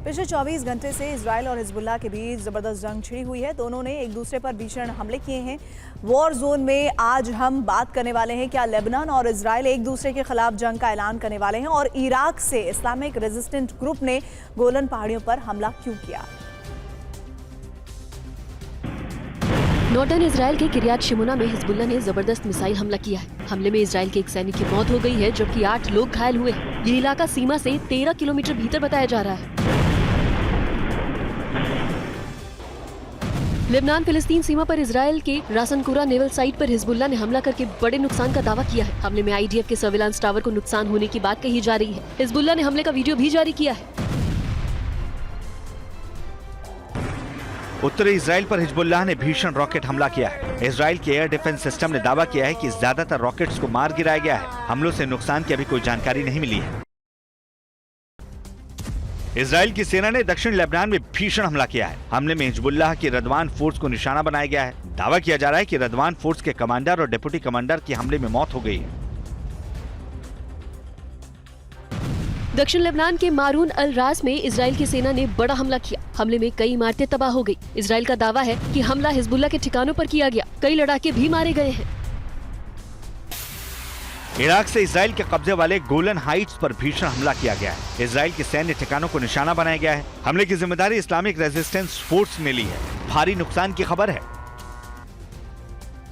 पिछले 24 घंटे से इजराइल और हिजबुल्लाह के बीच जबरदस्त जंग छिड़ी हुई है। दोनों ने एक दूसरे पर भीषण हमले किए हैं। वॉर जोन में आज हम बात करने वाले हैं क्या लेबनान और इजराइल एक दूसरे के खिलाफ जंग का ऐलान करने वाले हैं, और इराक से इस्लामिक रेजिस्टेंट ग्रुप ने गोलन पहाड़ियों पर हमला क्यों किया। नॉर्दर्न इजराइल के किरियात शिमोना में हिजबुल्लाह ने जबरदस्त मिसाइल हमला किया है। हमले में इजराइल के एक सैनिक की मौत हो गई है, जबकि 8 लोग घायल हुए हैं। ये इलाका सीमा से 13 किलोमीटर भीतर बताया जा रहा है। लेबनान फिलिस्तीन सीमा पर इजराइल के रासनकुरा नेवल साइट पर हिजबुल्लाह ने हमला करके बड़े नुकसान का दावा किया है। हमले में आईडीएफ के सर्विलांस टावर को नुकसान होने की बात कही जा रही है। हिजबुल्लाह ने हमले का वीडियो भी जारी किया है। उत्तरी इजराइल पर हिजबुल्लाह ने भीषण रॉकेट हमला किया है। इजराइल के एयर डिफेंस सिस्टम ने दावा किया है कि ज्यादातर रॉकेट्स को मार गिराया गया है। हमलों से नुकसान की अभी कोई जानकारी नहीं मिली है। इजराइल की सेना ने दक्षिण लेबनान में भीषण हमला किया है। हमले में हिजबुल्लाह की रदवान फोर्स को निशाना बनाया गया है। दावा किया जा रहा है कि रदवान फोर्स के कमांडर और डिप्टी कमांडर की हमले में मौत हो गई है। दक्षिण लेबनान के मारून अल रास में इजराइल की सेना ने बड़ा हमला किया। हमले में कई इमारतें तबाह हो गई। इजराइल का दावा है कि हमला हिजबुल्लाह के ठिकानों पर किया गया। कई लड़ाके भी मारे गए हैं। इराक से इजराइल के कब्जे वाले गोलन हाइट्स पर भीषण हमला किया गया है। इजराइल के सैन्य ठिकानों को निशाना बनाया गया है। हमले की जिम्मेदारी इस्लामिक रेजिस्टेंस फोर्स ने ली है। भारी नुकसान की खबर है।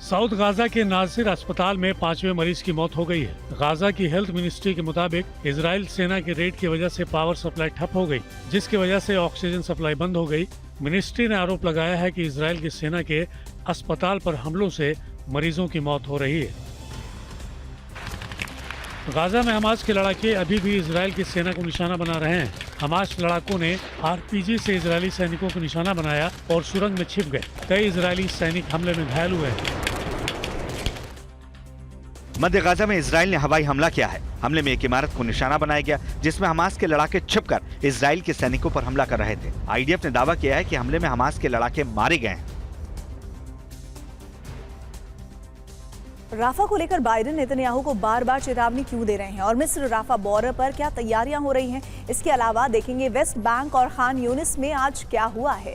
साउथ गाजा के नासिर अस्पताल में 5वें मरीज की मौत हो गई है। गाजा की हेल्थ मिनिस्ट्री के मुताबिक इजराइल सेना के रेड की वजह से पावर सप्लाई ठप हो गई, जिसकी वजह से ऑक्सीजन सप्लाई बंद हो गई। मिनिस्ट्री ने आरोप लगाया है कि इजराइल की सेना के अस्पताल पर हमलों से मरीजों की मौत हो रही है। गाजा में हमास के लड़ाके अभी भी इजराइल की सेना को निशाना बना रहे हैं। हमास लड़ाकों ने आरपीजी से इजरायली सैनिकों को निशाना बनाया और सुरंग में छिप गए। कई इजरायली सैनिक हमले में घायल हुए हैं। मध्य गाजा में इजराइल ने हवाई हमला किया है। हमले में एक इमारत को निशाना बनाया गया, जिसमें हमास के लड़ाके छिपकर इजराइल के सैनिकों पर हमला कर रहे थे। आईडीएफ ने दावा किया है कि हमले में हमास के लड़ाके मारे गए हैं। राफा को लेकर बाइडेन नेतन्याहू को बार बार चेतावनी क्यों दे रहे हैं, और मिस्र राफा बॉर्डर पर क्या तैयारियां हो रही हैं। इसके अलावा देखेंगे वेस्ट बैंक और खान यूनिस में आज क्या हुआ है।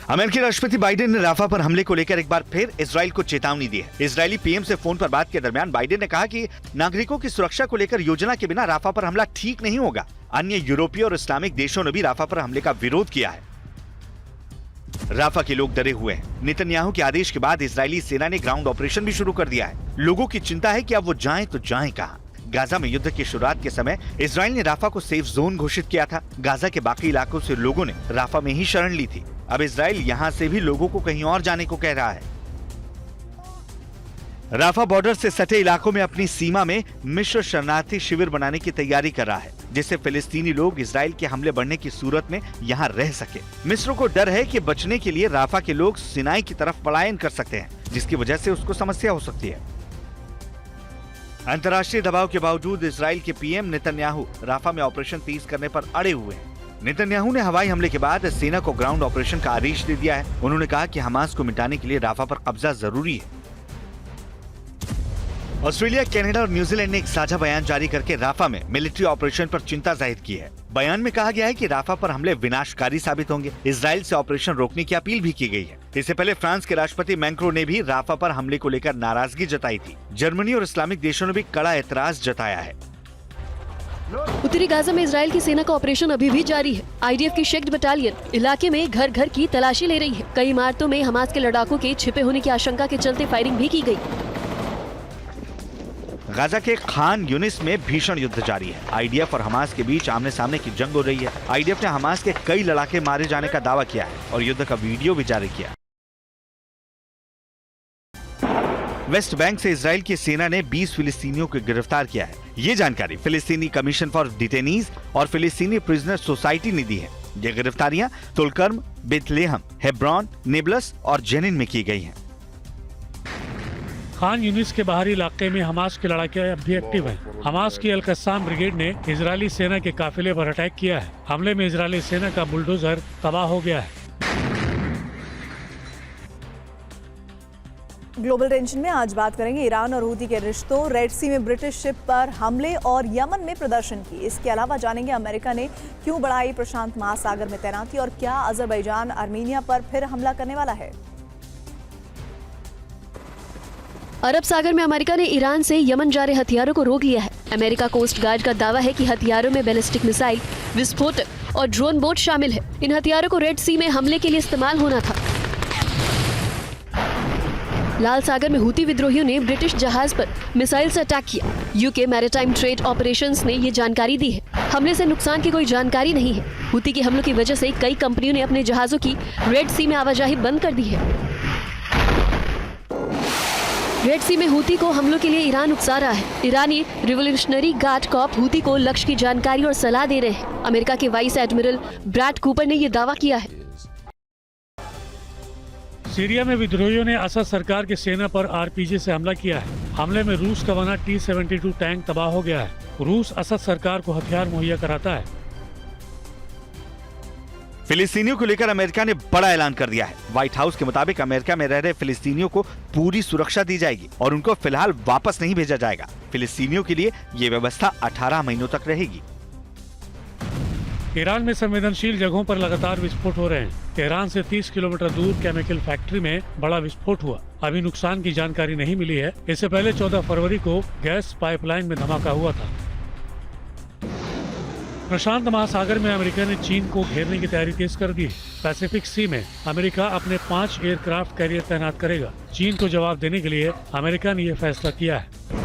अमेरिकी राष्ट्रपति बाइडेन ने राफा पर हमले को लेकर एक बार फिर इजराइल को चेतावनी दी है। इजरायली पीएम से फोन पर बात के दरमियान बाइडेन ने कहा कि नागरिकों की सुरक्षा को लेकर योजना के बिना राफा पर हमला ठीक नहीं होगा। अन्य यूरोपीय और इस्लामिक देशों ने भी राफा पर हमले का विरोध किया है। राफा के लोग डरे हुए हैं। नेतन्याहू के आदेश के बाद इजरायली सेना ने ग्राउंड ऑपरेशन भी शुरू कर दिया है। लोगों की चिंता है कि अब वो जाएं तो जाएं कहां। गाजा में युद्ध की शुरुआत के समय इजराइल ने राफा को सेफ जोन घोषित किया था। गाजा के बाकी इलाकों से लोगों ने राफा में ही शरण ली थी। अब इजराइल यहां से भी लोगों को कहीं और जाने को कह रहा है। राफा बॉर्डर से सटे इलाकों में अपनी सीमा में मिस्र शरणार्थी शिविर बनाने की तैयारी कर रहा है, जिससे फिलिस्तीनी लोग इजराइल के हमले बढ़ने की सूरत में यहां रह सके। मिस्र को डर है कि बचने के लिए राफा के लोग सिनाई की तरफ पलायन कर सकते हैं, जिसकी वजह से उसको समस्या हो सकती है। अंतर्राष्ट्रीय दबाव के बावजूद इजराइल के पीएम नेतन्याहू राफा में ऑपरेशन तेज करने पर अड़े हुए हैं। नेतन्याहू ने हवाई हमले के बाद सेना को ग्राउंड ऑपरेशन का आदेश दे दिया है। उन्होंने कहा कि हमास को मिटाने के लिए राफा पर कब्जा जरूरी है। ऑस्ट्रेलिया, कनाडा और न्यूजीलैंड ने एक साझा बयान जारी करके राफा में मिलिट्री ऑपरेशन पर चिंता जाहिर की है। बयान में कहा गया है कि राफा पर हमले विनाशकारी साबित होंगे। इजराइल से ऑपरेशन रोकने की अपील भी की गई है। इससे पहले फ्रांस के राष्ट्रपति मैक्रों ने भी राफा पर हमले को लेकर नाराजगी जताई थी। जर्मनी और इस्लामिक देशों ने भी कड़ा एतराज जताया है। उत्तरी गाजा में इजराइल की सेना का ऑपरेशन अभी भी जारी है। आईडीएफ की शेक्ड बटालियन इलाके में घर घर की तलाशी ले रही है। कई इमारतों में हमास के लड़ाकों के छिपे होने की आशंका के चलते फायरिंग भी की गई। गाजा के खान यूनिस में भीषण युद्ध जारी है। आईडीएफ और हमास के बीच आमने सामने की जंग हो रही है। आईडीएफ ने हमास के कई लड़ाके मारे जाने का दावा किया है और युद्ध का वीडियो भी जारी किया। वेस्ट बैंक से इजराइल की सेना ने 20 फिलिस्तीनियों को गिरफ्तार किया है। ये जानकारी फिलिस्तीनी कमीशन फॉर डिटेनीज और फिलिस्तीनी प्रिजनर सोसाइटी ने दी है। ये गिरफ्तारियां तुलकर्म, बेथलेहम, हेब्रॉन, नेबलस और जेनिन में की गई हैं। खान यूनिस के बाहरी इलाके में हमास के लड़ाके अब भी एक्टिव हैं। हमास की अल-कस्साम ब्रिगेड ने इजरायली सेना के काफिले पर अटैक किया है। हमले में इजरायली सेना का बुलडोजर तबाह हो गया है। ग्लोबल टेंशन में आज बात करेंगे ईरान और हूती के रिश्तों, रेड सी में ब्रिटिश शिप पर हमले और यमन में प्रदर्शन की। इसके अलावा जानेंगे अमेरिका ने क्यों बढ़ाई प्रशांत महासागर में तैनाती और क्या अजरबैजान आर्मीनिया पर फिर हमला करने वाला है। अरब सागर में अमेरिका ने ईरान से यमन जा रहे हथियारों को रोक लिया है। अमेरिका कोस्ट गार्ड का दावा है कि हथियारों में बैलिस्टिक मिसाइल, विस्फोटक और ड्रोन बोट शामिल है। इन हथियारों को रेड सी में हमले के लिए इस्तेमाल होना था। लाल सागर में हूती विद्रोहियों ने ब्रिटिश जहाज पर मिसाइल से अटैक किया। यूके मैरिटाइम ट्रेड ऑपरेशंस ने ये जानकारी दी है। हमले से नुकसान की कोई जानकारी नहीं है। हूती के हमलों की वजह से कई कंपनियों ने अपने जहाजों की रेड सी में आवाजाही बंद कर दी है। रेड सी में हूती को हमलों के लिए ईरान उकसा रहा है। ईरानी रिवोल्यूशनरी गार्ड कॉर्प हूती को लक्ष्य की जानकारी और सलाह दे रहे हैं। अमेरिका के वाइस एडमिरल ब्रैड कूपर ने ये दावा किया है। सीरिया में विद्रोहियों ने असद सरकार की सेना पर आरपीजी से हमला किया है। हमले में रूस का बना T-72 टैंक तबाह हो गया है। रूस असद सरकार को हथियार मुहैया कराता है। फिलिस्तीनियों को लेकर अमेरिका ने बड़ा ऐलान कर दिया है। व्हाइट हाउस के मुताबिक अमेरिका में रह रहे फिलिस्तीनियों को पूरी सुरक्षा दी जाएगी और उनको फिलहाल वापस नहीं भेजा जाएगा। फिलिस्तीनियों के लिए ये व्यवस्था 18 महीनों तक रहेगी। ईरान में संवेदनशील जगहों पर लगातार विस्फोट हो रहे हैं। तेहरान से 30 किलोमीटर दूर केमिकल फैक्ट्री में बड़ा विस्फोट हुआ। अभी नुकसान की जानकारी नहीं मिली है। इससे पहले 14 फरवरी को गैस पाइपलाइन में धमाका हुआ था। प्रशांत महासागर में अमेरिका ने चीन को घेरने की तैयारी तेज कर दी है। पैसिफिक सी में अमेरिका अपने 5 एयरक्राफ्ट कैरियर तैनात करेगा। चीन को जवाब देने के लिए अमेरिका ने यह फैसला किया है।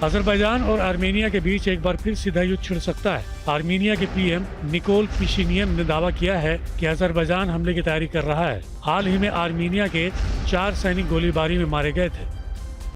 अजरबैजान और आर्मेनिया के बीच एक बार फिर सीधा युद्ध छिड़ सकता है। आर्मेनिया के पीएम निकोल पिशिनियन ने दावा किया है कि अजरबैजान हमले की तैयारी कर रहा है। हाल ही में आर्मेनिया के 4 सैनिक गोलीबारी में मारे गए थे।